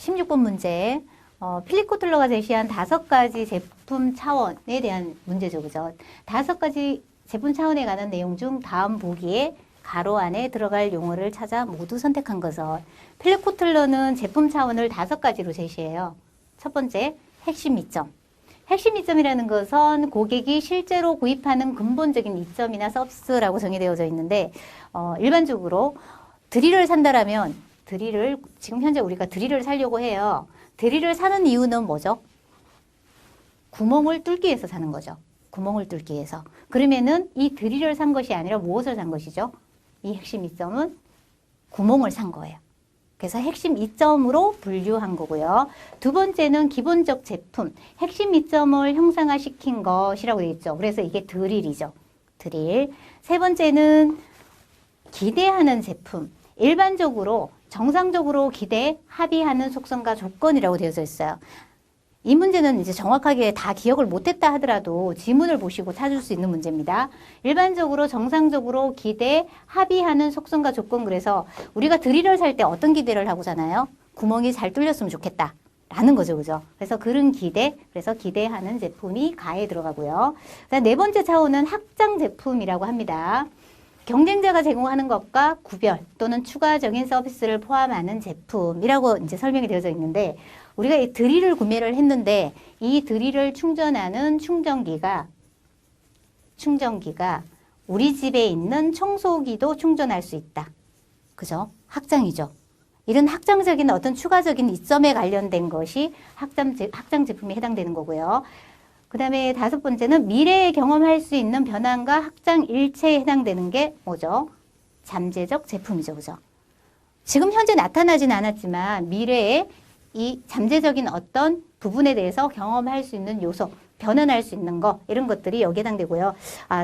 16번 문제. 필립 코틀러가 제시한 5가지 제품 차원에 대한 문제죠. 그죠? 5가지 제품 차원에 관한 내용 중 다음 보기에 가로 안에 들어갈 용어를 찾아 모두 선택한 것은. 필립 코틀러는 제품 차원을 5가지로 제시해요. 첫 번째, 핵심 이점. 핵심 이점이라는 것은 고객이 실제로 구입하는 근본적인 이점이나 서비스라고 정의되어져 있는데, 일반적으로 드릴을 산다라면 드릴을, 지금 현재 우리가 드릴을 사려고 해요. 드릴을 사는 이유는 뭐죠? 구멍을 뚫기 위해서 사는 거죠. 구멍을 뚫기 위해서. 그러면은 이 드릴을 산 것이 아니라 무엇을 산 것이죠? 이 핵심 이점은 구멍을 산 거예요. 그래서 핵심 이점으로 분류한 거고요. 두 번째는 기본적 제품, 핵심 이점을 형상화시킨 것이라고 되어 있죠. 그래서 이게 드릴이죠. 드릴. 세 번째는 기대하는 제품, 일반적으로 정상적으로 기대, 합의하는 속성과 조건이라고 되어져 있어요. 이 문제는 이제 정확하게 다 기억을 못했다 하더라도 지문을 보시고 찾을 수 있는 문제입니다. 일반적으로 정상적으로 기대, 합의하는 속성과 조건. 그래서 우리가 드릴을 살 때 어떤 기대를 하고잖아요. 구멍이 잘 뚫렸으면 좋겠다 라는 거죠. 그죠? 그래서 그런 기대, 그래서 기대하는 제품이 가에 들어가고요. 그다음 네 번째 차원은 확장 제품이라고 합니다. 경쟁자가 제공하는 것과 구별 또는 추가적인 서비스를 포함하는 제품이라고 이제 설명이 되어져 있는데, 우리가 이 드릴을 구매를 했는데 이 드릴을 충전하는 충전기가 우리 집에 있는 청소기도 충전할 수 있다. 그죠? 확장이죠. 이런 확장적인 어떤 추가적인 이점에 관련된 것이 확장 제품에 해당되는 거고요. 그 다음에 다섯 번째는 미래에 경험할 수 있는 변환과 확장 일체에 해당되는 게 뭐죠? 잠재적 제품이죠. 그죠? 지금 현재 나타나진 않았지만 미래에 이 잠재적인 어떤 부분에 대해서 경험할 수 있는 요소, 변환할 수 있는 거, 이런 것들이 여기에 해당되고요.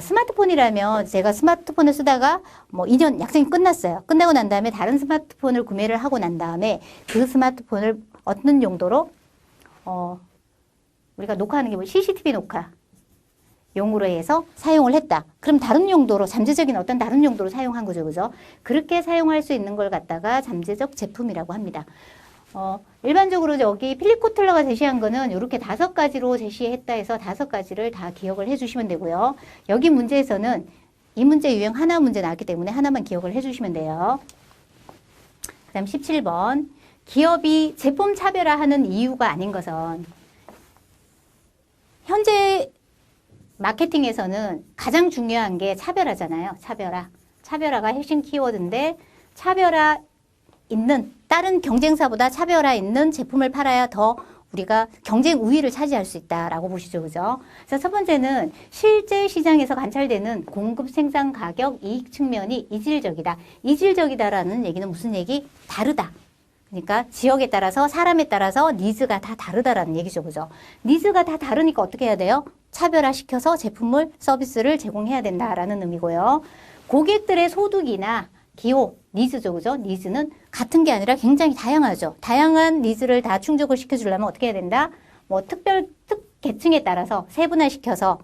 스마트폰이라면 제가 스마트폰을 쓰다가 뭐 2년 약정이 끝났어요. 끝나고 난 다음에 다른 스마트폰을 구매를 하고 난 다음에 그 스마트폰을 어떤 용도로 우리가 녹화하는 게 뭐 CCTV 녹화 용으로 해서 사용을 했다. 그럼 다른 용도로, 잠재적인 어떤 다른 용도로 사용한 거죠. 그죠? 그렇게 사용할 수 있는 걸 갖다가 잠재적 제품이라고 합니다. 일반적으로 여기 필립 코틀러가 제시한 거는 이렇게 5가지로 제시했다 해서 5가지를 다 기억을 해주시면 되고요. 여기 문제에서는 이 문제 유형 하나 문제 나왔기 때문에 하나만 기억을 해주시면 돼요. 그 다음 17번. 기업이 제품 차별화하는 이유가 아닌 것은, 현재 마케팅에서는 가장 중요한 게 차별화잖아요. 차별화가 핵심 키워드인데, 차별화 있는, 다른 경쟁사보다 차별화 있는 제품을 팔아야 더 우리가 경쟁 우위를 차지할 수 있다라고 보시죠. 그죠? 그래서 첫 번째는 실제 시장에서 관찰되는 공급, 생산, 가격, 이익 측면이 이질적이다. 이질적이다라는 얘기는 무슨 얘기? 다르다. 그러니까 지역에 따라서, 사람에 따라서 니즈가 다 다르다라는 얘기죠. 그죠? 니즈가 다 다르니까 어떻게 해야 돼요? 차별화시켜서 제품을, 서비스를 제공해야 된다라는 의미고요. 고객들의 소득이나 기호, 니즈죠. 그죠? 니즈는 같은 게 아니라 굉장히 다양하죠. 다양한 니즈를 다 충족을 시켜주려면 어떻게 해야 된다? 뭐 특계층에 따라서 세분화시켜서,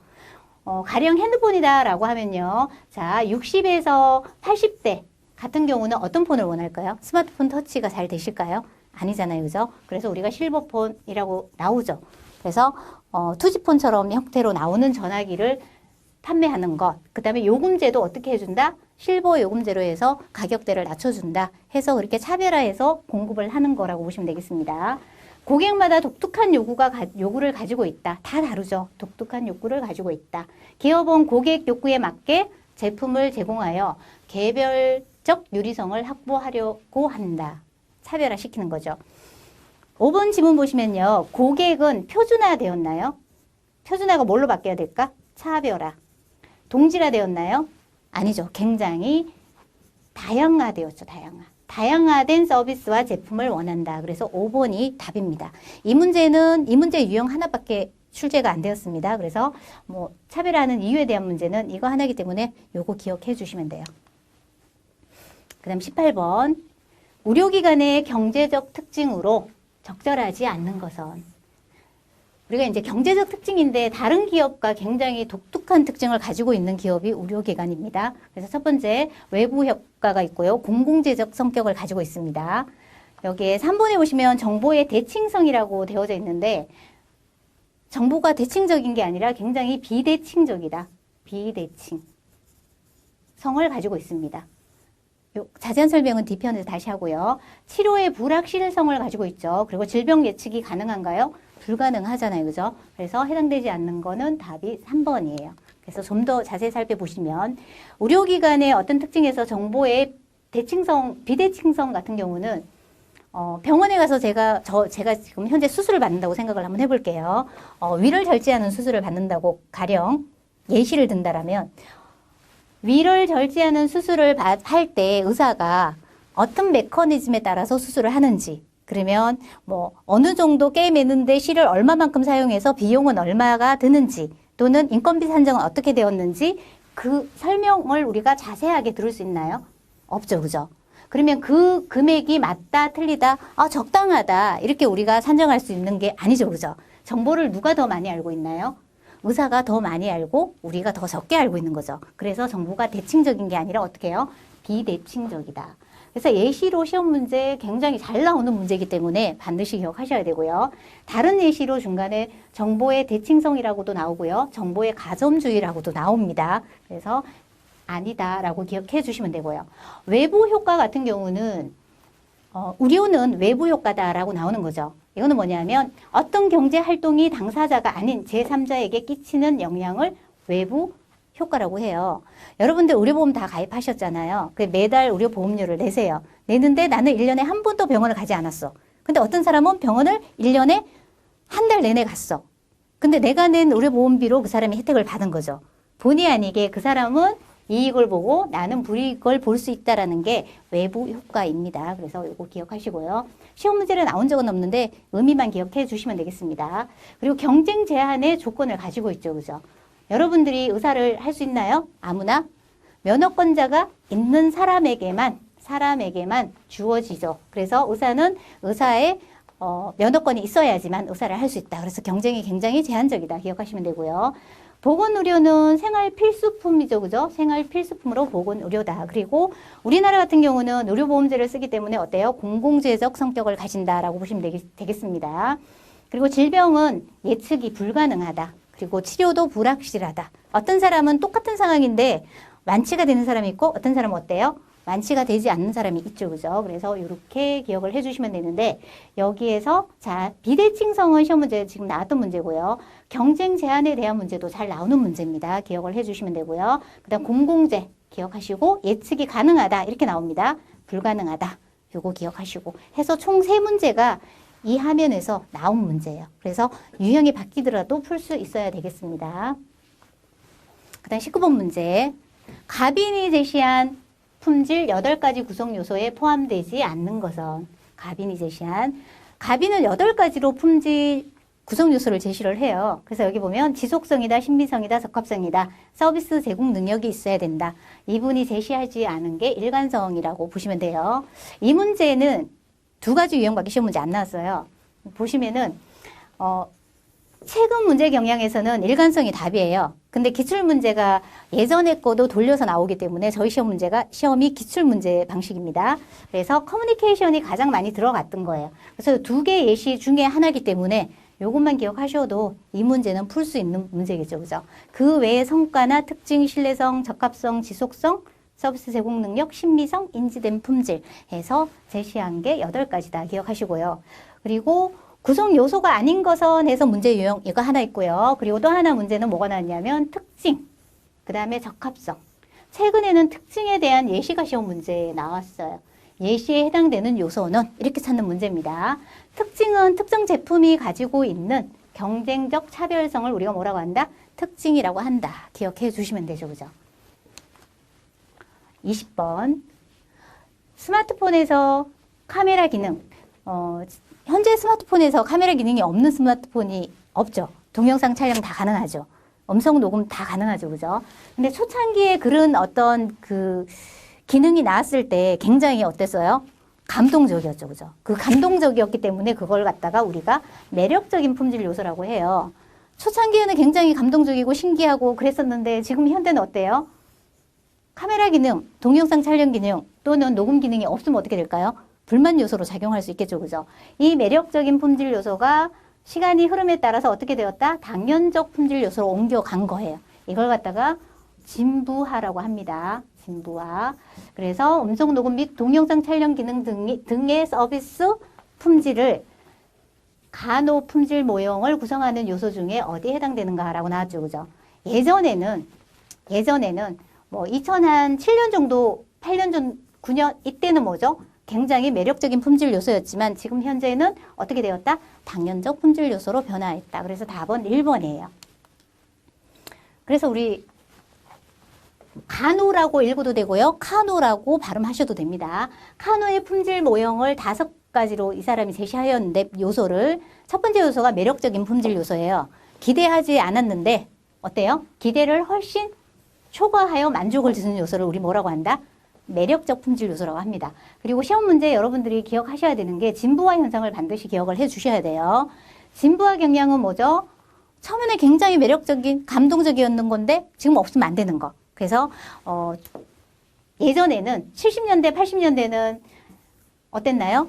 가령 핸드폰이다라고 하면요. 자, 60에서 80대 같은 경우는 어떤 폰을 원할까요? 스마트폰 터치가 잘 되실까요? 아니잖아요. 그죠? 그래서 우리가 실버폰이라고 나오죠. 그래서 투지폰처럼 형태로 나오는 전화기를 판매하는 것. 그 다음에 요금제도 어떻게 해준다? 실버 요금제로 해서 가격대를 낮춰준다. 해서 그렇게 차별화해서 공급을 하는 거라고 보시면 되겠습니다. 고객마다 독특한 요구를 가지고 있다. 다 다르죠. 독특한 욕구를 가지고 있다. 기업은 고객 욕구에 맞게 제품을 제공하여 개별적 유리성을 확보하려고 한다. 차별화시키는 거죠. 5번 지문 보시면요. 고객은 표준화되었나요? 표준화가 뭘로 바뀌어야 될까? 차별화. 동질화되었나요? 아니죠. 굉장히 다양화되었죠. 다양화된 서비스와 제품을 원한다. 그래서 5번이 답입니다. 이 문제 유형 하나밖에 출제가 안 되었습니다. 그래서 뭐 차별화하는 이유에 대한 문제는 이거 하나이기 때문에 요거 기억해 주시면 돼요. 그 다음 18번. 의료기관의 경제적 특징으로 적절하지 않는 것은, 우리가 이제 경제적 특징인데 다른 기업과 굉장히 독특한 특징을 가지고 있는 기업이 의료기관입니다. 그래서 첫 번째, 외부 효과가 있고요. 공공재적 성격을 가지고 있습니다. 여기에 3번에 보시면 정보의 대칭성이라고 되어져 있는데 정보가 대칭적인 게 아니라 굉장히 비대칭적이다. 비대칭. 성을 가지고 있습니다. 자세한 설명은 D편에서 다시 하고요. 치료의 불확실성을 가지고 있죠. 그리고 질병 예측이 가능한가요? 불가능하잖아요. 그죠? 그래서 해당되지 않는 거는 답이 3번이에요. 그래서 좀 더 자세히 살펴보시면 의료기관의 어떤 특징에서 정보의 대칭성, 비대칭성 같은 경우는 병원에 가서 제가 지금 현재 수술을 받는다고 생각을 한번 해볼게요. 위를 절제하는 수술을 받는다고 가령 예시를 든다라면 위를 절제하는 수술을 할 때 의사가 어떤 메커니즘에 따라서 수술을 하는지, 그러면 뭐 어느 정도 깨매는데 실을 얼마만큼 사용해서 비용은 얼마가 드는지, 또는 인건비 산정은 어떻게 되었는지 그 설명을 우리가 자세하게 들을 수 있나요? 없죠, 그죠? 그러면 그 금액이 맞다, 틀리다, 적당하다 이렇게 우리가 산정할 수 있는 게 아니죠, 그죠? 정보를 누가 더 많이 알고 있나요? 의사가 더 많이 알고 우리가 더 적게 알고 있는 거죠. 그래서 정보가 대칭적인 게 아니라 어떻게 해요? 비대칭적이다. 그래서 예시로 시험 문제 굉장히 잘 나오는 문제이기 때문에 반드시 기억하셔야 되고요. 다른 예시로 중간에 정보의 대칭성이라고도 나오고요. 정보의 가점주의라고도 나옵니다. 그래서 아니다라고 기억해 주시면 되고요. 외부 효과 같은 경우는 우려는 외부 효과다라고 나오는 거죠. 이거는 뭐냐면 어떤 경제 활동이 당사자가 아닌 제3자에게 끼치는 영향을 외부 효과라고 해요. 여러분들 의료보험 다 가입하셨잖아요. 매달 의료보험료를 내세요. 내는데 나는 1년에 한 번도 병원을 가지 않았어. 근데 어떤 사람은 병원을 1년에 한 달 내내 갔어. 근데 내가 낸 의료보험비로 그 사람이 혜택을 받은 거죠. 본의 아니게 그 사람은 이익을 보고 나는 불이익을 볼 수 있다라는 게 외부 효과입니다. 그래서 이거 기억하시고요. 시험 문제로 나온 적은 없는데 의미만 기억해 주시면 되겠습니다. 그리고 경쟁 제한의 조건을 가지고 있죠. 그죠? 여러분들이 의사를 할 수 있나요? 아무나? 면허권자가 있는 사람에게만 주어지죠. 그래서 의사는 의사의 면허권이 있어야지만 의사를 할 수 있다. 그래서 경쟁이 굉장히 제한적이다. 기억하시면 되고요. 보건의료는 생활 필수품이죠. 그죠? 생활 필수품으로 보건의료다. 그리고 우리나라 같은 경우는 의료보험제를 쓰기 때문에 어때요? 공공재적 성격을 가진다라고 보시면 되겠습니다. 그리고 질병은 예측이 불가능하다. 그리고 치료도 불확실하다. 어떤 사람은 똑같은 상황인데 완치가 되는 사람이 있고 어떤 사람은 어때요? 완치가 되지 않는 사람이 있죠. 그죠? 그래서 이렇게 기억을 해주시면 되는데 여기에서 자 비대칭성은 시험 문제 지금 나왔던 문제고요. 경쟁 제한에 대한 문제도 잘 나오는 문제입니다. 기억을 해주시면 되고요. 그 다음 공공재 기억하시고 예측이 가능하다 이렇게 나옵니다. 불가능하다 요거 기억하시고 해서 총 3문제가 이 화면에서 나온 문제예요. 그래서 유형이 바뀌더라도 풀 수 있어야 되겠습니다. 그 다음 19번 문제. 가빈이 제시한 품질 8가지 구성 요소에 포함되지 않는 것은 가빈이 제시한 가빈은 8가지로 품질 구성 요소를 제시를 해요. 그래서 여기 보면 지속성이다, 신비성이다, 적합성이다, 서비스 제공 능력이 있어야 된다. 이분이 제시하지 않은 게 일관성이라고 보시면 돼요. 이 문제는 2가지 유형밖에 시험 문제 안 나왔어요. 보시면은 최근 문제 경향에서는 일관성이 답이에요. 근데 기출문제가 예전에 거도 돌려서 나오기 때문에 저희 시험이 기출문제 방식입니다. 그래서 커뮤니케이션이 가장 많이 들어갔던 거예요. 그래서 2개 예시 중에 하나이기 때문에 이것만 기억하셔도 이 문제는 풀 수 있는 문제겠죠. 그죠? 그 외의 성과나 특징, 신뢰성, 적합성, 지속성, 서비스 제공 능력, 신미성, 인지된 품질 해서 제시한 게 8가지다 기억하시고요. 그리고 구성 요소가 아닌 것은 해서 문제 유형 이거 하나 있고요. 그리고 또 하나 문제는 뭐가 나왔냐면 특징, 그 다음에 적합성. 최근에는 특징에 대한 예시가 시험 문제에 나왔어요. 예시에 해당되는 요소는 이렇게 찾는 문제입니다. 특징은 특정 제품이 가지고 있는 경쟁적 차별성을 우리가 뭐라고 한다? 특징이라고 한다. 기억해 주시면 되죠. 그죠? 20번. 스마트폰에서 카메라 기능. 현재 스마트폰에서 카메라 기능이 없는 스마트폰이 없죠. 동영상 촬영 다 가능하죠. 음성 녹음 다 가능하죠. 그죠? 근데 초창기에 그런 어떤 그 기능이 나왔을 때 굉장히 어땠어요? 감동적이었죠. 그죠? 그 감동적이었기 때문에 그걸 갖다가 우리가 매력적인 품질 요소라고 해요. 초창기에는 굉장히 감동적이고 신기하고 그랬었는데 지금 현대는 어때요? 카메라 기능, 동영상 촬영 기능 또는 녹음 기능이 없으면 어떻게 될까요? 불만 요소로 작용할 수 있겠죠. 그죠? 이 매력적인 품질 요소가 시간이 흐름에 따라서 어떻게 되었다? 당연적 품질 요소로 옮겨간 거예요. 이걸 갖다가 진부화라고 합니다. 진부화. 그래서 음성 녹음 및 동영상 촬영 기능 등의 서비스 품질을 간호 품질 모형을 구성하는 요소 중에 어디에 해당되는가라고 나왔죠. 그죠? 예전에는 뭐 2007년 정도, 8년 전, 9년 이때는 뭐죠? 굉장히 매력적인 품질 요소였지만 지금 현재는 어떻게 되었다? 당연적 품질 요소로 변화했다. 그래서 답은 1번이에요. 그래서 우리 간호라고 읽어도 되고요. 카노라고 발음하셔도 됩니다. 카노의 품질 모형을 5가지로 이 사람이 제시하였는데 요소를 첫 번째 요소가 매력적인 품질 요소예요. 기대하지 않았는데 어때요? 기대를 훨씬 초과하여 만족을 주는 요소를 우리 뭐라고 한다? 매력적 품질 요소라고 합니다. 그리고 시험 문제 여러분들이 기억하셔야 되는 게 진부화 현상을 반드시 기억을 해 주셔야 돼요. 진부화 경향은 뭐죠? 처음에는 굉장히 매력적인, 감동적이었는 건데 지금 없으면 안 되는 거. 그래서 예전에는 70년대, 80년대는 어땠나요?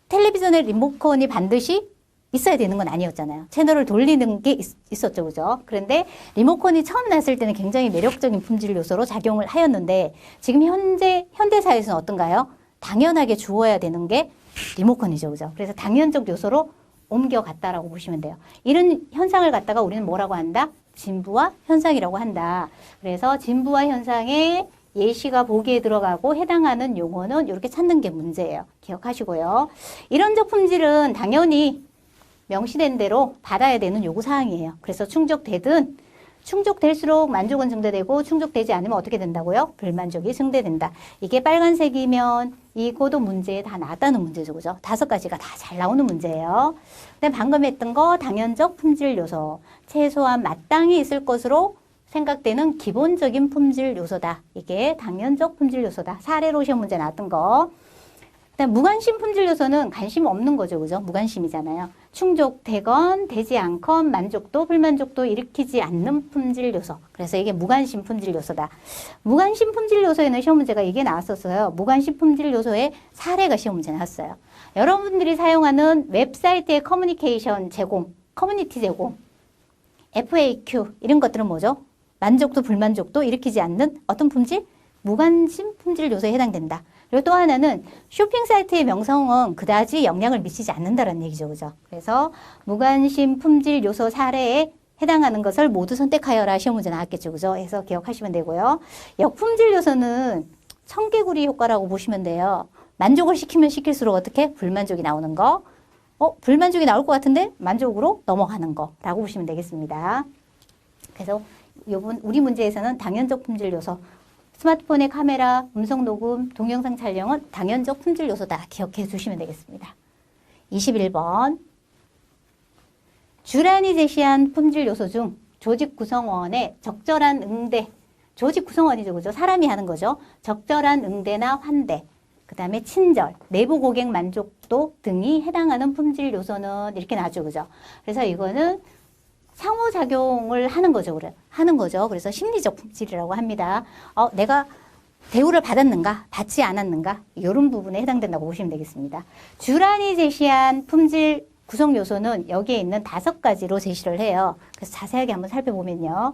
텔레비전의 리모컨이 반드시 있어야 되는 건 아니었잖아요. 채널을 돌리는 게 있었죠. 그죠? 그런데 리모컨이 처음 나왔을 때는 굉장히 매력적인 품질 요소로 작용을 하였는데 지금 현대사회에서는 어떤가요? 당연하게 주어야 되는 게 리모컨이죠. 그죠? 그래서 당연적 요소로 옮겨갔다라고 보시면 돼요. 이런 현상을 갖다가 우리는 뭐라고 한다? 진부화 현상이라고 한다. 그래서 진부화 현상에 예시가 보기에 들어가고 해당하는 용어는 이렇게 찾는 게 문제예요. 기억하시고요. 이런적 품질은 당연히 명시된 대로 받아야 되는 요구사항이에요. 그래서 충족될수록 만족은 증대되고 충족되지 않으면 어떻게 된다고요? 불만족이 증대된다. 이게 빨간색이면 이거도 문제에 다 나왔다는 문제죠. 그죠? 5가지가 다 잘 나오는 문제예요. 그다음 방금 했던 거 당연적 품질 요소. 최소한 마땅히 있을 것으로 생각되는 기본적인 품질 요소다. 이게 당연적 품질 요소다. 사례로 시험 문제 나왔던 거. 그다음 무관심 품질 요소는 관심 없는 거죠. 그죠? 무관심이잖아요. 충족되건 되지 않건 만족도 불만족도 일으키지 않는 품질 요소. 그래서 이게 무관심 품질 요소다. 무관심 품질 요소에는 시험 문제가 이게 나왔었어요. 무관심 품질 요소의 사례가 시험 문제 나왔어요. 여러분들이 사용하는 웹사이트의 커뮤니케이션 제공, 커뮤니티 제공, FAQ 이런 것들은 뭐죠? 만족도 불만족도 일으키지 않는 어떤 품질? 무관심 품질 요소에 해당된다. 그리고 또 하나는 쇼핑 사이트의 명성은 그다지 영향을 미치지 않는다는 얘기죠. 그죠? 그래서 무관심 품질 요소 사례에 해당하는 것을 모두 선택하여라 시험 문제 나왔겠죠. 그죠? 해서 기억하시면 되고요. 역품질 요소는 청개구리 효과라고 보시면 돼요. 만족을 시키면 시킬수록 어떻게? 불만족이 나오는 거. 불만족이 나올 것 같은데 만족으로 넘어가는 거라고 보시면 되겠습니다. 그래서 요번 우리 문제에서는 당연적 품질 요소. 스마트폰의 카메라, 음성 녹음, 동영상 촬영은 당연적 품질 요소다. 기억해 주시면 되겠습니다. 21번. 주란이 제시한 품질 요소 중 조직 구성원의 적절한 응대. 조직 구성원이죠. 그죠? 사람이 하는 거죠. 적절한 응대나 환대. 그 다음에 친절, 내부 고객 만족도 등이 해당하는 품질 요소는 이렇게 나죠. 그죠? 그래서 이거는 상호작용을 하는 거죠. 그래서 심리적 품질이라고 합니다. 내가 대우를 받았는가, 받지 않았는가, 이런 부분에 해당된다고 보시면 되겠습니다. 주란이 제시한 품질 구성 요소는 여기에 있는 5가지로 제시를 해요. 그래서 자세하게 한번 살펴보면요.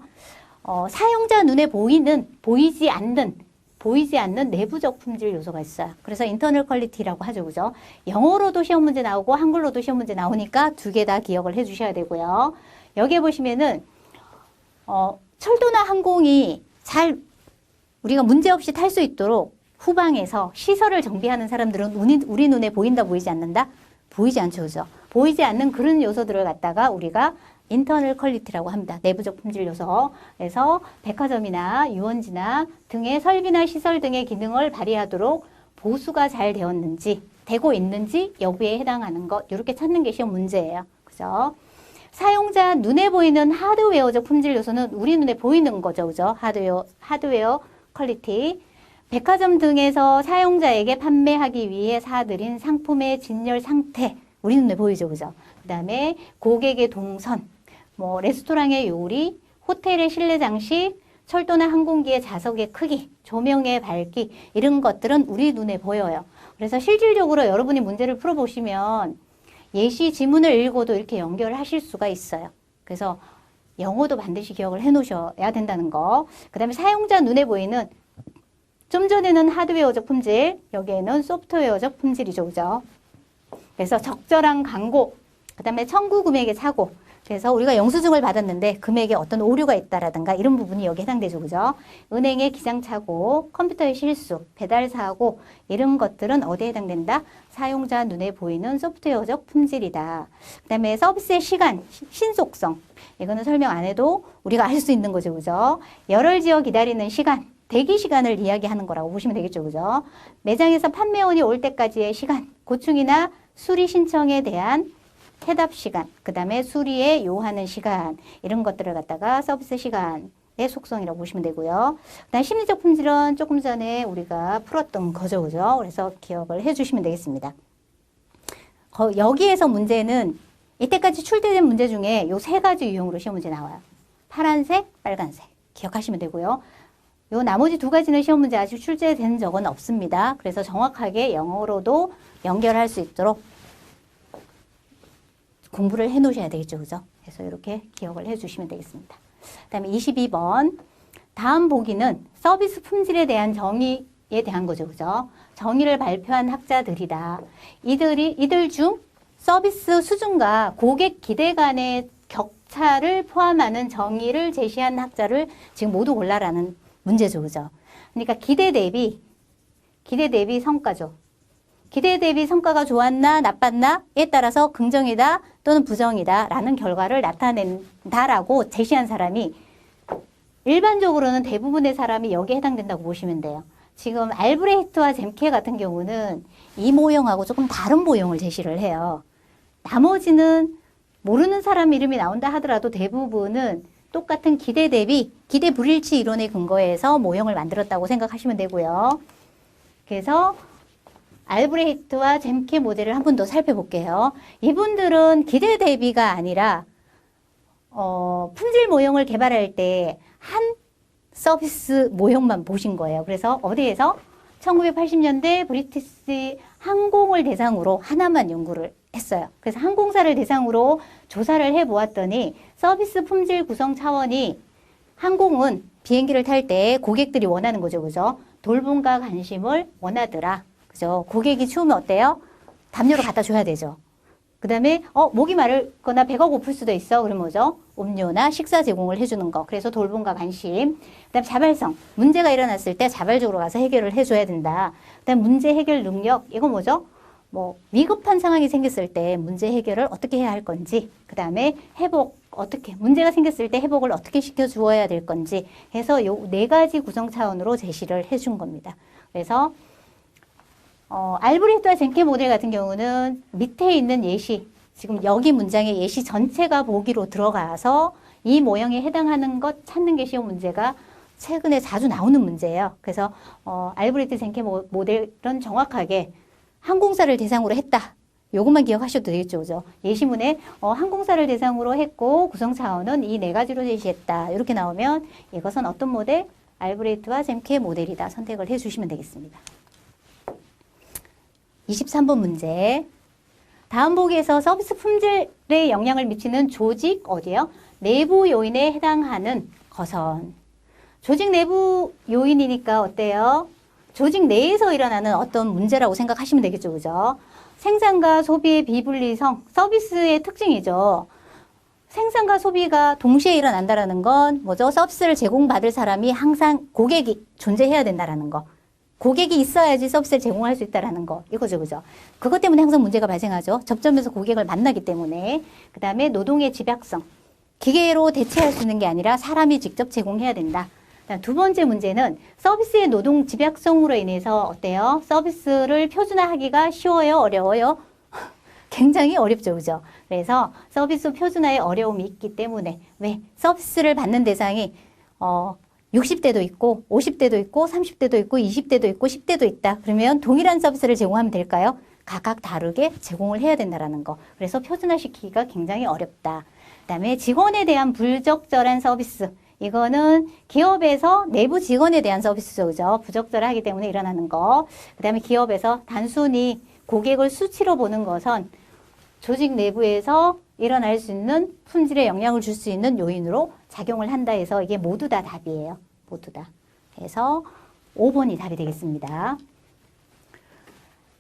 사용자 눈에 보이지 않는 내부적 품질 요소가 있어요. 그래서 인터널 퀄리티라고 하죠. 그죠? 영어로도 시험 문제 나오고 한글로도 시험 문제 나오니까 2개 다 기억을 해 주셔야 되고요. 여기에 보시면은 철도나 항공이 잘 우리가 문제없이 탈 수 있도록 후방에서 시설을 정비하는 사람들은 우리 눈에 보인다 보이지 않는다? 보이지 않죠. 그죠? 보이지 않는 그런 요소들을 갖다가 우리가 인터널 퀄리티라고 합니다. 내부적 품질 요소. 그래서 백화점이나 유원지나 등의 설비나 시설 등의 기능을 발휘하도록 보수가 잘 되고 있는지 여부에 해당하는 것 이렇게 찾는 게 시험 문제예요. 그죠? 사용자 눈에 보이는 하드웨어적 품질 요소는 우리 눈에 보이는 거죠. 그죠? 하드웨어 퀄리티. 백화점 등에서 사용자에게 판매하기 위해 사들인 상품의 진열 상태. 우리 눈에 보이죠. 그죠? 그 다음에 고객의 동선, 레스토랑의 요리, 호텔의 실내 장식, 철도나 항공기의 좌석의 크기, 조명의 밝기, 이런 것들은 우리 눈에 보여요. 그래서 실질적으로 여러분이 문제를 풀어보시면 예시 지문을 읽어도 이렇게 연결하실 수가 있어요. 그래서 영어도 반드시 기억을 해 놓으셔야 된다는 거. 그 다음에 사용자 눈에 보이는, 좀 전에는 하드웨어적 품질, 여기에는 소프트웨어적 품질이죠. 그죠? 그래서 적절한 광고, 그 다음에 청구 금액의 사고. 그래서 우리가 영수증을 받았는데 금액에 어떤 오류가 있다라든가 이런 부분이 여기 해당되죠. 그죠? 은행의 기장착오, 컴퓨터의 실수, 배달 사고 이런 것들은 어디에 해당된다? 사용자 눈에 보이는 소프트웨어적 품질이다. 그 다음에 서비스의 시간, 신속성. 이거는 설명 안 해도 우리가 알 수 있는 거죠. 그죠? 열을 지어 기다리는 시간, 대기 시간을 이야기하는 거라고 보시면 되겠죠. 그죠? 매장에서 판매원이 올 때까지의 시간, 고충이나 수리 신청에 대한 해답 시간, 그 다음에 수리에 요하는 시간, 이런 것들을 갖다가 서비스 시간의 속성이라고 보시면 되고요. 그다음 심리적 품질은 조금 전에 우리가 풀었던 거죠. 그죠? 그래서 기억을 해 주시면 되겠습니다. 여기에서 문제는 이때까지 출제된 문제 중에 요 세 가지 유형으로 시험 문제 나와요. 파란색, 빨간색. 기억하시면 되고요. 요 나머지 두 가지는 시험 문제 아직 출제된 적은 없습니다. 그래서 정확하게 영어로도 연결할 수 있도록 공부를 해 놓으셔야 되겠죠. 그죠? 그래서 이렇게 기억을 해 주시면 되겠습니다. 그 다음에 22번. 다음 보기는 서비스 품질에 대한 정의에 대한 거죠. 그죠? 정의를 발표한 학자들이다. 이들 중 서비스 수준과 고객 기대 간의 격차를 포함하는 정의를 제시한 학자를 지금 모두 골라라는 문제죠. 그죠? 그러니까 기대 대비 성과죠. 기대 대비 성과가 좋았나 나빴나에 따라서 긍정이다 또는 부정이다 라는 결과를 나타낸다라고 제시한 사람이 일반적으로는 대부분의 사람이 여기에 해당된다고 보시면 돼요. 지금 알브레히트와 젬케 같은 경우는 이 모형하고 조금 다른 모형을 제시를 해요. 나머지는 모르는 사람 이름이 나온다 하더라도 대부분은 똑같은 기대 대비 기대 불일치 이론에 근거해서 모형을 만들었다고 생각하시면 되고요. 그래서 알브레히트와 젬케 모델을 한 번 더 살펴볼게요. 이분들은 기대 대비가 아니라 품질 모형을 개발할 때 한 서비스 모형만 보신 거예요. 그래서 어디에서 1980년대 브리티시 항공을 대상으로 하나만 연구를 했어요. 그래서 항공사를 대상으로 조사를 해보았더니 서비스 품질 구성 차원이 항공은 비행기를 탈 때 고객들이 원하는 거죠. 그죠? 돌봄과 관심을 원하더라. 그죠? 고객이 추우면 어때요? 담요를 갖다 줘야 되죠. 그 다음에 목이 마르거나 배가 고플 수도 있어. 그럼 뭐죠? 음료나 식사 제공을 해주는 거. 그래서 돌봄과 관심. 그 다음 자발성. 문제가 일어났을 때 자발적으로 가서 해결을 해줘야 된다. 그 다음 문제 해결 능력. 이거 뭐죠? 위급한 상황이 생겼을 때 문제 해결을 어떻게 해야 할 건지. 그 다음에 회복. 어떻게 문제가 생겼을 때 회복을 어떻게 시켜주어야 될 건지 해서 요 네 가지 구성 차원으로 제시를 해준 겁니다. 그래서 알브레히트와 젬케 모델 같은 경우는 밑에 있는 예시, 지금 여기 문장의 예시 전체가 보기로 들어가서 이 모형에 해당하는 것 찾는 게 시험 문제가 최근에 자주 나오는 문제예요. 그래서 알브레히트 젬케 모델은 정확하게 항공사를 대상으로 했다. 요것만 기억하셔도 되겠죠. 그죠? 예시문에 항공사를 대상으로 했고 구성 차원은 이 네 가지로 제시했다. 이렇게 나오면 이것은 어떤 모델? 알브레히트와 젬케 모델이다. 선택을 해주시면 되겠습니다. 23번 문제. 다음 보기에서 서비스 품질에 영향을 미치는 조직 어디요? 내부 요인에 해당하는 것은 조직 내부 요인이니까 어때요? 조직 내에서 일어나는 어떤 문제라고 생각하시면 되겠죠. 그죠? 생산과 소비의 비분리성, 서비스의 특징이죠. 생산과 소비가 동시에 일어난다는 건 뭐죠? 서비스를 제공받을 사람이 항상 고객이 존재해야 된다는 거. 고객이 있어야지 서비스를 제공할 수 있다는 거. 이거죠. 그죠? 그것 때문에 항상 문제가 발생하죠. 접점에서 고객을 만나기 때문에. 그 다음에 노동의 집약성. 기계로 대체할 수 있는 게 아니라 사람이 직접 제공해야 된다. 두 번째 문제는 서비스의 노동 집약성으로 인해서 어때요? 서비스를 표준화하기가 쉬워요? 어려워요? 굉장히 어렵죠. 그죠? 그래서 서비스 표준화에 어려움이 있기 때문에 왜? 서비스를 받는 대상이 60대도 있고 50대도 있고 30대도 있고 20대도 있고 10대도 있다. 그러면 동일한 서비스를 제공하면 될까요? 각각 다르게 제공을 해야 된다는 거. 그래서 표준화시키기가 굉장히 어렵다. 그 다음에 직원에 대한 불적절한 서비스. 이거는 기업에서 내부 직원에 대한 서비스죠. 그죠? 부적절하기 때문에 일어나는 거. 그 다음에 기업에서 단순히 고객을 수치로 보는 것은 조직 내부에서 일어날 수 있는 품질에 영향을 줄 수 있는 요인으로 작용을 한다 해서 이게 모두 다 답이에요. 모두 다. 그래서 5번이 답이 되겠습니다.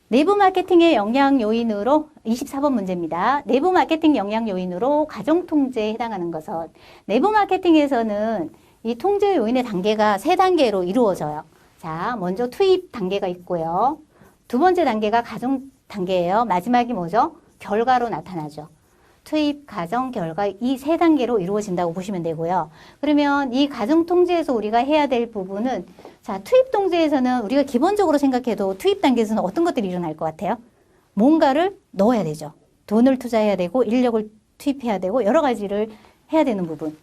내부 마케팅의 영향 요인으로 24번 문제입니다. 내부 마케팅 영향 요인으로 가정 통제에 해당하는 것은 내부 마케팅에서는 이 통제 요인의 단계가 3단계로 이루어져요. 자, 먼저 투입 단계가 있고요. 두 번째 단계가 가정 단계예요. 마지막이 뭐죠? 결과로 나타나죠. 투입, 가정, 결과 이 3단계로 이루어진다고 보시면 되고요. 그러면 이 가정 통제에서 우리가 해야 될 부분은 자, 투입 통제에서는 우리가 기본적으로 생각해도 투입 단계에서는 어떤 것들이 일어날 것 같아요? 뭔가를 넣어야 되죠. 돈을 투자해야 되고 인력을 투입해야 되고 여러 가지를 해야 되는 부분.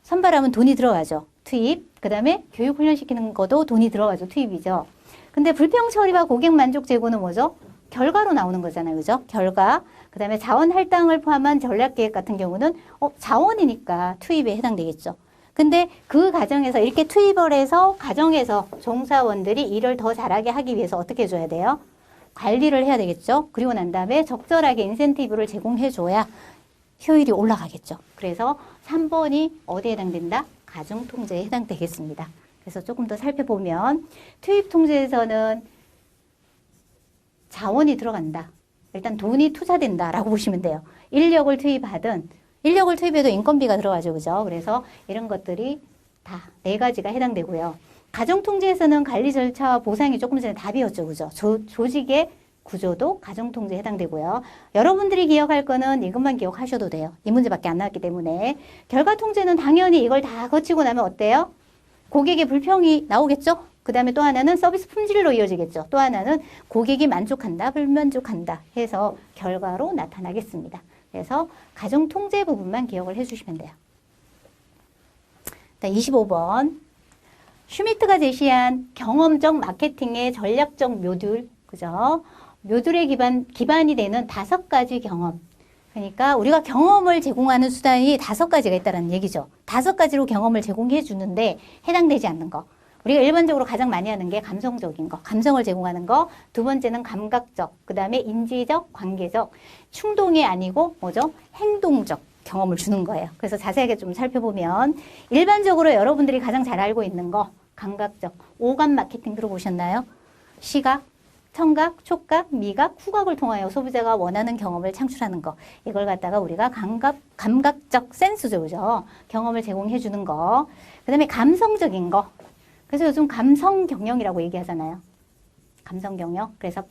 선발하면 돈이 들어가죠. 투입. 그 다음에 교육 훈련시키는 것도 돈이 들어가죠. 투입이죠. 근데 불평 처리와 고객 만족 제고는 뭐죠? 결과로 나오는 거잖아요. 그죠? 결과. 그 다음에 자원 할당을 포함한 전략계획 같은 경우는 자원이니까 투입에 해당되겠죠. 근데 그 과정에서 이렇게 투입을 해서 가정에서 종사원들이 일을 더 잘하게 하기 위해서 어떻게 해줘야 돼요? 관리를 해야 되겠죠. 그리고 난 다음에 적절하게 인센티브를 제공해줘야 효율이 올라가겠죠. 그래서 3번이 어디에 해당된다? 가정통제에 해당되겠습니다. 그래서 조금 더 살펴보면 투입 통제에서는 자원이 들어간다. 일단 돈이 투자된다라고 보시면 돼요. 인력을 투입해도 인건비가 들어가죠. 그죠? 그래서 이런 것들이 다 4가지가 해당되고요. 가정통제에서는 관리 절차와 보상이 조금 전에 답이었죠. 그죠? 조직의 구조도 가정통제에 해당되고요. 여러분들이 기억할 거는 이것만 기억하셔도 돼요. 이 문제밖에 안 나왔기 때문에. 결과통제는 당연히 이걸 다 거치고 나면 어때요? 고객의 불평이 나오겠죠? 그 다음에 또 하나는 서비스 품질로 이어지겠죠. 또 하나는 고객이 만족한다, 불만족한다 해서 결과로 나타나겠습니다. 그래서 가정통제 부분만 기억을 해주시면 돼요. 25번. 슈미트가 제시한 경험적 마케팅의 전략적 모듈, 그죠? 모듈의 기반이 되는 5가지 경험. 그러니까 우리가 경험을 제공하는 수단이 5가지가 있다는 얘기죠. 5가지로 경험을 제공해 주는데 해당되지 않는 거. 우리가 일반적으로 가장 많이 하는 게 감성적인 거, 감성을 제공하는 거. 두 번째는 감각적, 그 다음에 인지적, 관계적, 충동이 아니고 뭐죠? 행동적 경험을 주는 거예요. 그래서 자세하게 좀 살펴보면 일반적으로 여러분들이 가장 잘 알고 있는 거, 감각적, 오감 마케팅 들어보셨나요? 시각, 청각, 촉각, 미각, 후각을 통하여 소비자가 원하는 경험을 창출하는 거. 이걸 갖다가 우리가 감각적 센스죠. 그죠? 경험을 제공해 주는 거. 그 다음에 감성적인 거. 그래서 요즘 감성 경영이라고 얘기하잖아요. 감성 경영. 그래서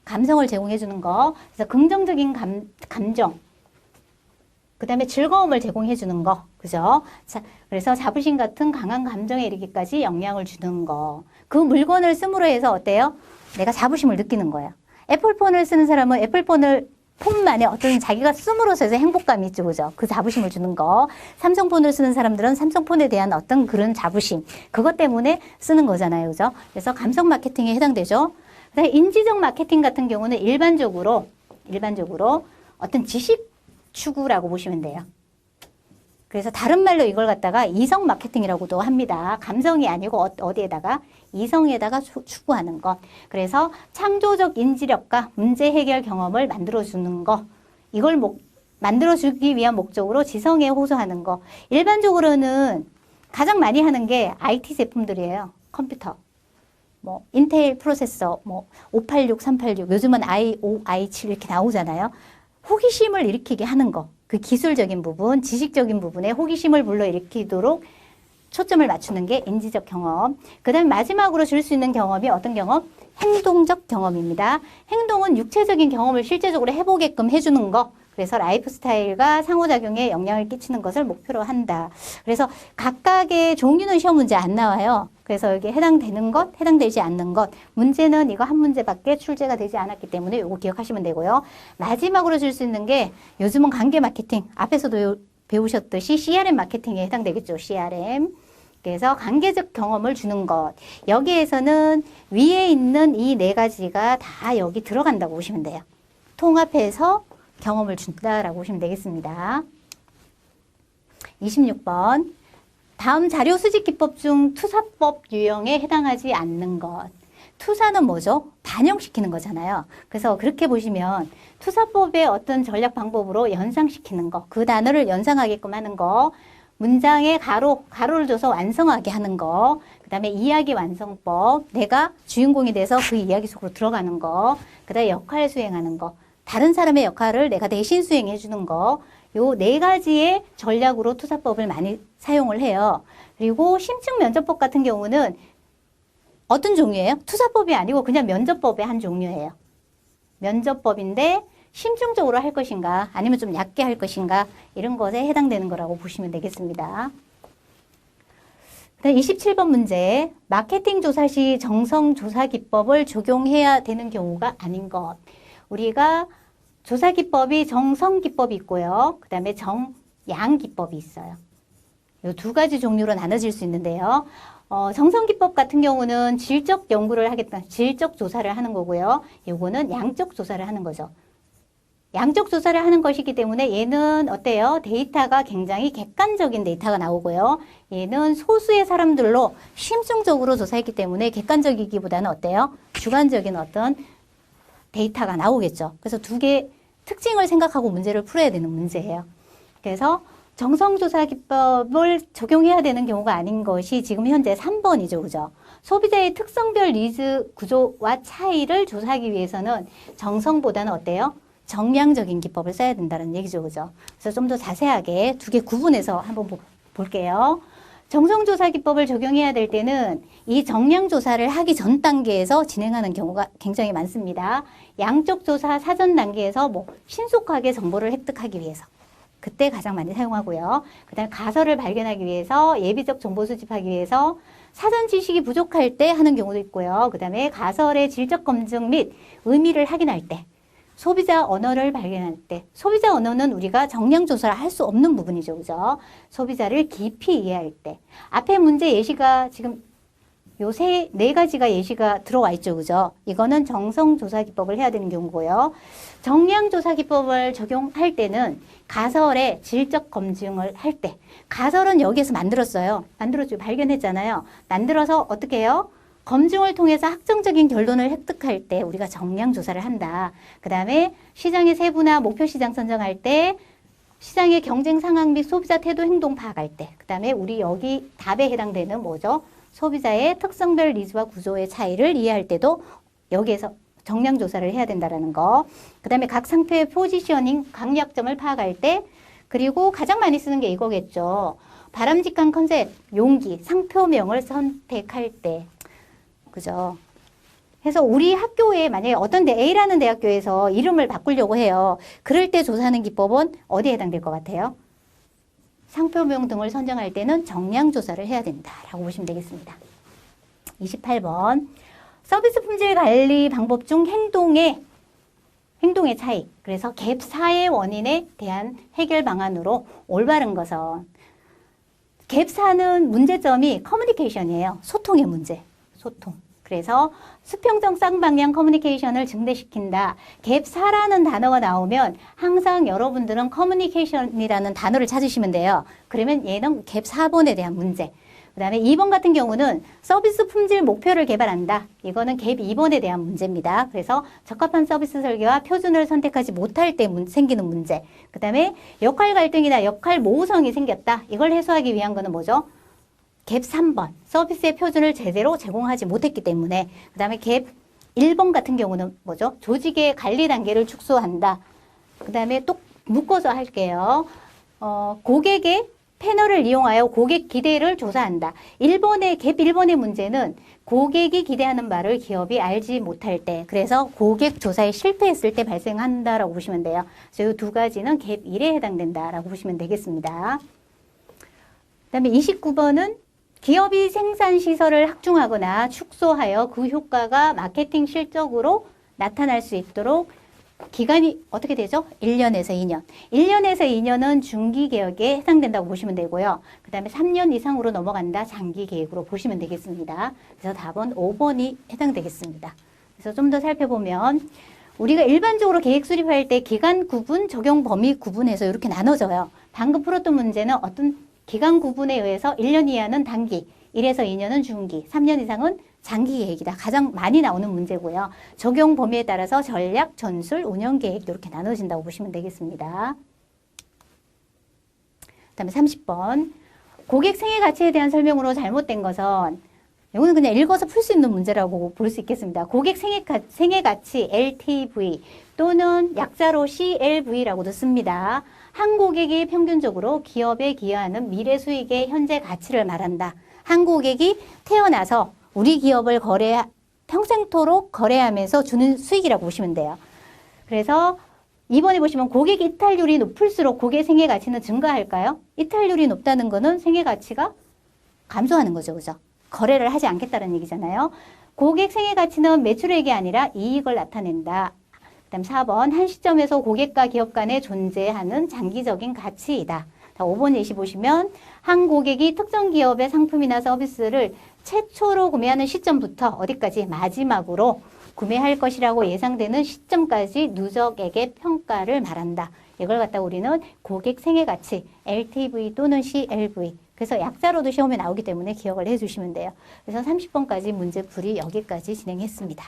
감성을 제공해 주는 거. 그래서 긍정적인 감정. 그 다음에 즐거움을 제공해 주는 거. 그죠? 자, 그래서 자부심 같은 강한 감정에 이르기까지 영향을 주는 거. 그 물건을 씀으로 해서 어때요? 내가 자부심을 느끼는 거예요. 애플폰을 쓰는 사람은 폰만에 어떤 자기가 씀으로써 해서 행복감이 있죠. 그죠? 그 자부심을 주는 거. 삼성폰을 쓰는 사람들은 삼성폰에 대한 어떤 그런 자부심. 그것 때문에 쓰는 거잖아요. 그죠? 그래서 감성 마케팅에 해당되죠. 그다음에 인지적 마케팅 같은 경우는 일반적으로 어떤 지식 추구라고 보시면 돼요. 그래서 다른 말로 이걸 갖다가 이성 마케팅이라고도 합니다. 감성이 아니고 어디에다가 이성에다가 추구하는 것. 그래서 창조적 인지력과 문제 해결 경험을 만들어주는 것. 이걸 만들어주기 위한 목적으로 지성에 호소하는 것. 일반적으로는 가장 많이 하는 게 IT 제품들이에요. 컴퓨터. 인텔 프로세서, 586, 386, 요즘은 i5, i7 이렇게 나오잖아요. 호기심을 일으키게 하는 거. 그 기술적인 부분, 지식적인 부분에 호기심을 불러일으키도록 초점을 맞추는 게 인지적 경험. 그 다음에 마지막으로 줄 수 있는 경험이 어떤 경험? 행동적 경험입니다. 행동은 육체적인 경험을 실제적으로 해보게끔 해주는 거. 그래서 라이프 스타일과 상호작용에 영향을 끼치는 것을 목표로 한다. 그래서 각각의 종류는 시험 문제 안 나와요. 그래서 여기 해당되는 것, 해당되지 않는 것. 문제는 이거 한 문제밖에 출제가 되지 않았기 때문에 이거 기억하시면 되고요. 마지막으로 줄 수 있는 게 요즘은 관계 마케팅. 앞에서도 배우셨듯이 CRM 마케팅에 해당되겠죠. CRM. 그래서 관계적 경험을 주는 것. 여기에서는 위에 있는 이 4가지가 다 여기 들어간다고 보시면 돼요. 통합해서 경험을 준다라고 보시면 되겠습니다. 26번. 다음 자료 수집 기법 중 투사법 유형에 해당하지 않는 것. 투사는 뭐죠? 반영시키는 거잖아요. 그래서 그렇게 보시면 투사법의 어떤 전략 방법으로 연상시키는 거, 그 단어를 연상하게끔 하는 거, 문장에 가로를 줘서 완성하게 하는 거, 그 다음에 이야기 완성법, 내가 주인공이 돼서 그 이야기 속으로 들어가는 거, 그 다음에 역할 수행하는 거, 다른 사람의 역할을 내가 대신 수행해 주는 거, 요 네 가지의 전략으로 투사법을 많이 사용을 해요. 그리고 심층 면접법 같은 경우는 어떤 종류예요? 투사법이 아니고 그냥 면접법의 한 종류예요. 면접법인데 심층적으로 할 것인가 아니면 좀 얕게 할 것인가 이런 것에 해당되는 거라고 보시면 되겠습니다. 27번 문제, 마케팅 조사 시 정성 조사 기법을 적용해야 되는 경우가 아닌 것. 우리가 조사 기법이 정성 기법이 있고요. 그 다음에 정양 기법이 있어요. 이 두 가지 종류로 나눠질 수 있는데요. 정성 기법 같은 경우는 질적 연구를 하겠다, 질적 조사를 하는 거고요. 요거는 양적 조사를 하는 거죠. 양적 조사를 하는 것이기 때문에 얘는 어때요? 데이터가 굉장히 객관적인 데이터가 나오고요. 얘는 소수의 사람들로 심층적으로 조사했기 때문에 객관적이기보다는 어때요? 주관적인 어떤 데이터가 나오겠죠. 그래서 두 개 특징을 생각하고 문제를 풀어야 되는 문제예요. 그래서 정성조사 기법을 적용해야 되는 경우가 아닌 것이 지금 현재 3번이죠. 그죠? 소비자의 특성별 니즈 구조와 차이를 조사하기 위해서는 정성보다는 어때요? 정량적인 기법을 써야 된다는 얘기죠. 그죠? 그래서 좀 더 자세하게 두 개 구분해서 한번 볼게요. 정성조사 기법을 적용해야 될 때는 이 정량조사를 하기 전 단계에서 진행하는 경우가 굉장히 많습니다. 양적 조사 사전 단계에서 신속하게 정보를 획득하기 위해서. 그때 가장 많이 사용하고요. 그 다음에 가설을 발견하기 위해서, 예비적 정보 수집하기 위해서, 사전 지식이 부족할 때 하는 경우도 있고요. 그 다음에 가설의 질적 검증 및 의미를 확인할 때, 소비자 언어를 발견할 때, 소비자 언어는 우리가 정량 조사를 할 수 없는 부분이죠. 그죠? 소비자를 깊이 이해할 때. 앞에 문제 예시가 지금 요 네 가지가 예시가 들어와 있죠. 그죠? 이거는 정성조사 기법을 해야 되는 경우고요. 정량조사 기법을 적용할 때는 가설의 질적 검증을 할 때, 가설은 여기에서 만들었어요. 만들었죠. 발견했잖아요. 만들어서 어떻게 해요? 검증을 통해서 확정적인 결론을 획득할 때 우리가 정량조사를 한다. 그 다음에 시장의 세부나 목표 시장 선정할 때, 시장의 경쟁 상황 및 소비자 태도 행동 파악할 때, 그 다음에 우리 여기 답에 해당되는 뭐죠? 소비자의 특성별 니즈와 구조의 차이를 이해할 때도 여기에서 정량 조사를 해야 된다는 거. 그 다음에 각 상표의 포지셔닝, 강약점을 파악할 때, 그리고 가장 많이 쓰는 게 이거겠죠. 바람직한 컨셉, 용기, 상표명을 선택할 때. 그죠? 그래서 우리 학교에 만약에 어떤 A라는 대학교에서 이름을 바꾸려고 해요. 그럴 때 조사하는 기법은 어디에 해당될 것 같아요? 상표명 등을 선정할 때는 정량 조사를 해야 된다라고 보시면 되겠습니다. 28번. 서비스 품질 관리 방법 중 행동의 차이. 그래서 갭 4의 원인에 대한 해결 방안으로 올바른 것은, 갭 4는 문제점이 커뮤니케이션이에요. 소통의 문제. 소통. 그래서 수평적 쌍방향 커뮤니케이션을 증대시킨다. 갭 4라는 단어가 나오면 항상 여러분들은 커뮤니케이션이라는 단어를 찾으시면 돼요. 그러면 얘는 갭 4번에 대한 문제. 그 다음에 2번 같은 경우는 서비스 품질 목표를 개발한다. 이거는 갭 2번에 대한 문제입니다. 그래서 적합한 서비스 설계와 표준을 선택하지 못할 때 생기는 문제. 그 다음에 역할 갈등이나 역할 모호성이 생겼다. 이걸 해소하기 위한 거는 뭐죠? 갭 3번, 서비스의 표준을 제대로 제공하지 못했기 때문에. 그 다음에 갭 1번 같은 경우는 뭐죠? 조직의 관리 단계를 축소한다. 그 다음에 또 묶어서 할게요. 고객의 패널을 이용하여 고객 기대를 조사한다. 갭 1번의 문제는 고객이 기대하는 바를 기업이 알지 못할 때, 그래서 고객 조사에 실패했을 때 발생한다라고 보시면 돼요. 그래서 이 두 가지는 갭 1에 해당된다라고 보시면 되겠습니다. 그 다음에 29번은 기업이 생산 시설을 확충하거나 축소하여 그 효과가 마케팅 실적으로 나타날 수 있도록 기간이 어떻게 되죠? 1년에서 2년. 1년에서 2년은 중기 계획에 해당된다고 보시면 되고요. 그 다음에 3년 이상으로 넘어간다. 장기 계획으로 보시면 되겠습니다. 그래서 답은 5번이 해당되겠습니다. 그래서 좀 더 살펴보면 우리가 일반적으로 계획 수립할 때 기간 구분, 적용 범위 구분해서 이렇게 나눠져요. 방금 풀었던 문제는 어떤 기간 구분에 의해서 1년 이하는 단기, 1에서 2년은 중기, 3년 이상은 장기 계획이다. 가장 많이 나오는 문제고요. 적용 범위에 따라서 전략, 전술, 운영 계획 이렇게 나눠진다고 보시면 되겠습니다. 그다음에 30번. 고객 생애 가치에 대한 설명으로 잘못된 것은 이거는 그냥 읽어서 풀 수 있는 문제라고 볼 수 있겠습니다. 고객 생애 가치 LTV 또는 약자로 CLV라고도 씁니다. 한 고객이 평균적으로 기업에 기여하는 미래 수익의 현재 가치를 말한다. 한 고객이 태어나서 우리 기업을 평생토록 거래하면서 주는 수익이라고 보시면 돼요. 그래서 2번에 보시면 고객 이탈률이 높을수록 고객 생애 가치는 증가할까요? 이탈률이 높다는 거는 생애 가치가 감소하는 거죠. 그죠? 거래를 하지 않겠다는 얘기잖아요. 고객 생애 가치는 매출액이 아니라 이익을 나타낸다. 그다음 4번 한 시점에서 고객과 기업 간에 존재하는 장기적인 가치이다. 5번 예시 보시면 한 고객이 특정 기업의 상품이나 서비스를 최초로 구매하는 시점부터 어디까지 마지막으로 구매할 것이라고 예상되는 시점까지 누적액의 평가를 말한다. 이걸 갖다 우리는 고객 생애 가치 LTV 또는 CLV 그래서 약자로도 시험에 나오기 때문에 기억을 해주시면 돼요. 그래서 30번까지 문제 풀이 여기까지 진행했습니다.